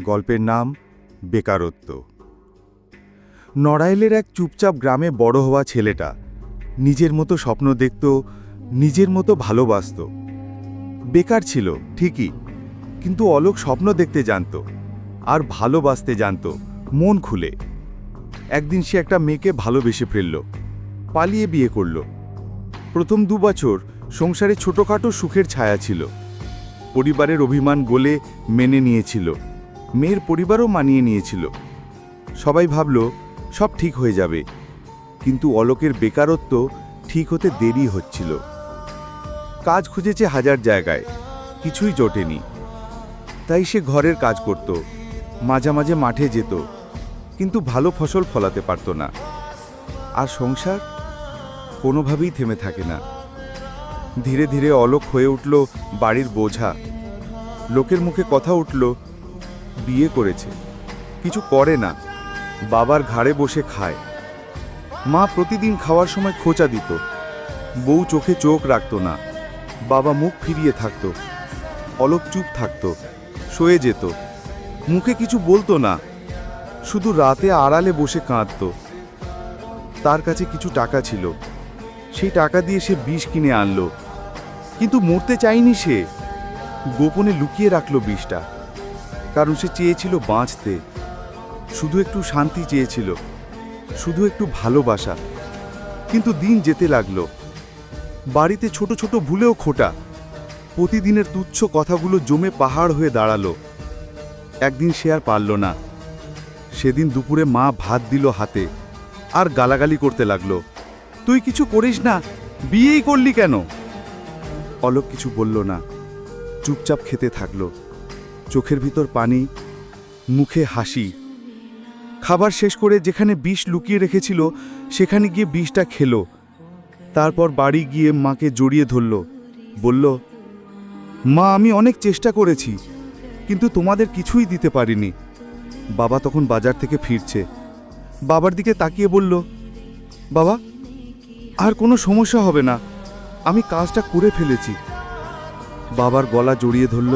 গল্পের নাম বেকারত্ব। নড়াইলের এক চুপচাপ গ্রামে বড় হওয়া ছেলেটা নিজের মতো স্বপ্ন দেখত, নিজের মতো ভালোবাসত। বেকার ছিল ঠিকই, কিন্তু অলোক স্বপ্ন দেখতে জানত আর ভালোবাসতে জানত মন খুলে। একদিন সে একটা মেয়েকে ভালোবেসে ফেলল, পালিয়ে বিয়ে করল। প্রথম 2 বছর সংসারে ছোটখাটো সুখের ছায়া ছিল। পরিবারের অভিমান গলে মেনে নিয়েছিল, মেয়ের পরিবারও মানিয়ে নিয়েছিল। সবাই ভাবল সব ঠিক হয়ে যাবে, কিন্তু অলোকের বেকারত্ব ঠিক হতে দেরি হচ্ছিল। কাজ খুঁজেছে 1000 জায়গায়, কিছুই জোটেনি। তাই সে ঘরের কাজ করত, মাঝে মাঝে মাঠে যেত, কিন্তু ভালো ফসল ফলাতে পারত না। আর সংসার কোনোভাবেই থেমে থাকে না। ধীরে ধীরে অলোক হয়ে উঠল বাড়ির বোঝা। লোকের মুখে কথা উঠল, বিয়ে করেছে, কিছু করে না, বাবার ঘাড়ে বসে খায়। মা প্রতিদিন খাওয়ার সময় খোঁচা দিত, বউ চোখে চোখ রাখত না, বাবা মুখ ফিরিয়ে থাকত। অলোক চুপ থাকত, শুয়ে যেত, মুখে কিছু বলতো না, শুধু রাতে আড়ালে বসে কাঁদত। তার কাছে কিছু টাকা ছিল, সেই টাকা দিয়ে সে বিষ কিনে আনলো, কিন্তু মরতে চায়নি। সে গোপনে লুকিয়ে রাখলো বিষটা, কারণ সে চেয়েছিল বাঁচতে, শুধু একটু শান্তি চেয়েছিল, শুধু একটু ভালোবাসা। কিন্তু দিন যেতে লাগলো, বাড়িতে ছোট ছোট ভুলেও খোটা, প্রতিদিনের তুচ্ছ কথাগুলো জমে পাহাড় হয়ে দাঁড়ালো। একদিন সে আর পারল না। সেদিন দুপুরে মা ভাত দিল হাতে আর গালাগালি করতে লাগলো, তুই কিছু করিস না, বিয়েই করলি কেন? অলোক কিছু বলল না, চুপচাপ খেতে থাকলো, চোখের ভিতর পানি, মুখে হাসি। খাবার শেষ করে যেখানে বিষ লুকিয়ে রেখেছিল সেখানে গিয়ে বিষটা খেলো। তারপর বাড়ি গিয়ে মাকে জড়িয়ে ধরল, বলল, মা আমি অনেক চেষ্টা করেছি, কিন্তু তোমাদের কিছুই দিতে পারিনি। বাবা তখন বাজার থেকে ফিরছে, বাবার দিকে তাকিয়ে বলল, বাবা আর কোনো সমস্যা হবে না, আমি কাজটা করে ফেলেছি। বাবার গলা জড়িয়ে ধরল,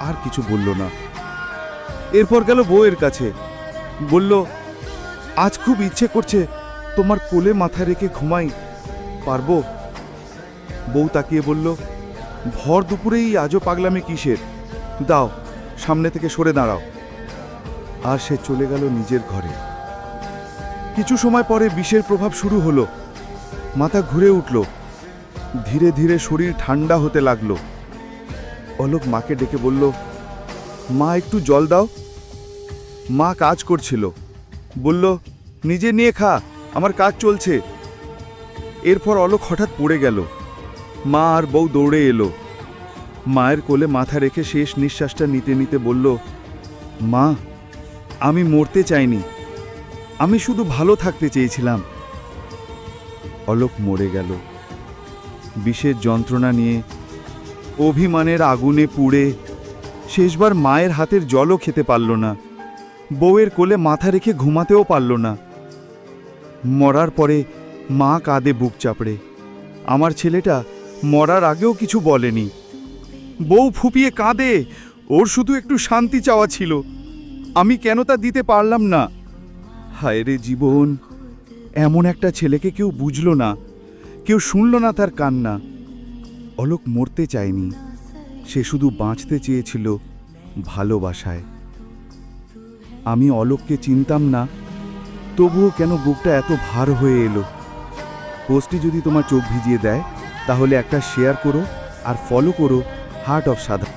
আর কিছু বলল না। এরপর গেল বউয়ের কাছে, বলল, আজ খুব ইচ্ছে করছে তোমার কোলে মাথা রেখে ঘুমাই, পারবো? বউ তাকিয়ে বলল, ভর দুপুরেই আজও পাগলামি কিসের, দাও সামনে থেকে সরে দাঁড়াও। আর সে চলে গেল নিজের ঘরে। কিছু সময় পরে বিষের প্রভাব শুরু হলো, মাথা ঘুরে উঠল, ধীরে ধীরে শরীর ঠান্ডা হতে লাগলো। অলোক মাকে ডেকে বলল, মা একটু জল দাও। মা কাজ করছিল, বলল, নিজে নিয়ে খা, আমার কাজ চলছে। এরপর অলোক হঠাৎ পড়ে গেল। মা আর বউ দৌড়ে এলো, মায়ের কোলে মাথা রেখে শেষ নিঃশ্বাসটা নিতে নিতে বলল, মা আমি মরতে চাইনি, আমি শুধু ভালো থাকতে চেয়েছিলাম। অলোক মরে গেল, বিষের যন্ত্রণা নিয়ে, অভিমানের আগুনে পুড়ে। শেষবার মায়ের হাতের জলও খেতে পারল না, বউয়ের কোলে মাথা রেখে ঘুমাতেও পারল না। মরার পরে মা কাঁদে বুক চাপড়ে, আমার ছেলেটা মরার আগেও কিছু বলেনি। বউ ফুপিয়ে কাঁদে, ওর শুধু একটু শান্তি চাওয়া ছিল, আমি কেন তা দিতে পারলাম না। হায় রে জীবন, এমন একটা ছেলেকে কেউ বুঝল না, কেউ শুনল না তার কান্না। অলোক মরতে চায়নি, সে শুধু বাঁচতে চেয়েছিল ভালোবাসায়। আমি অলোককে চিনতাম না, তবুও কেন বুকটা এত ভার হয়ে এলো। পোস্টটি যদি তোমার চোখ ভিজিয়ে দেয় তাহলে একটা শেয়ার করো আর ফলো করো হার্ট অফ সাধা।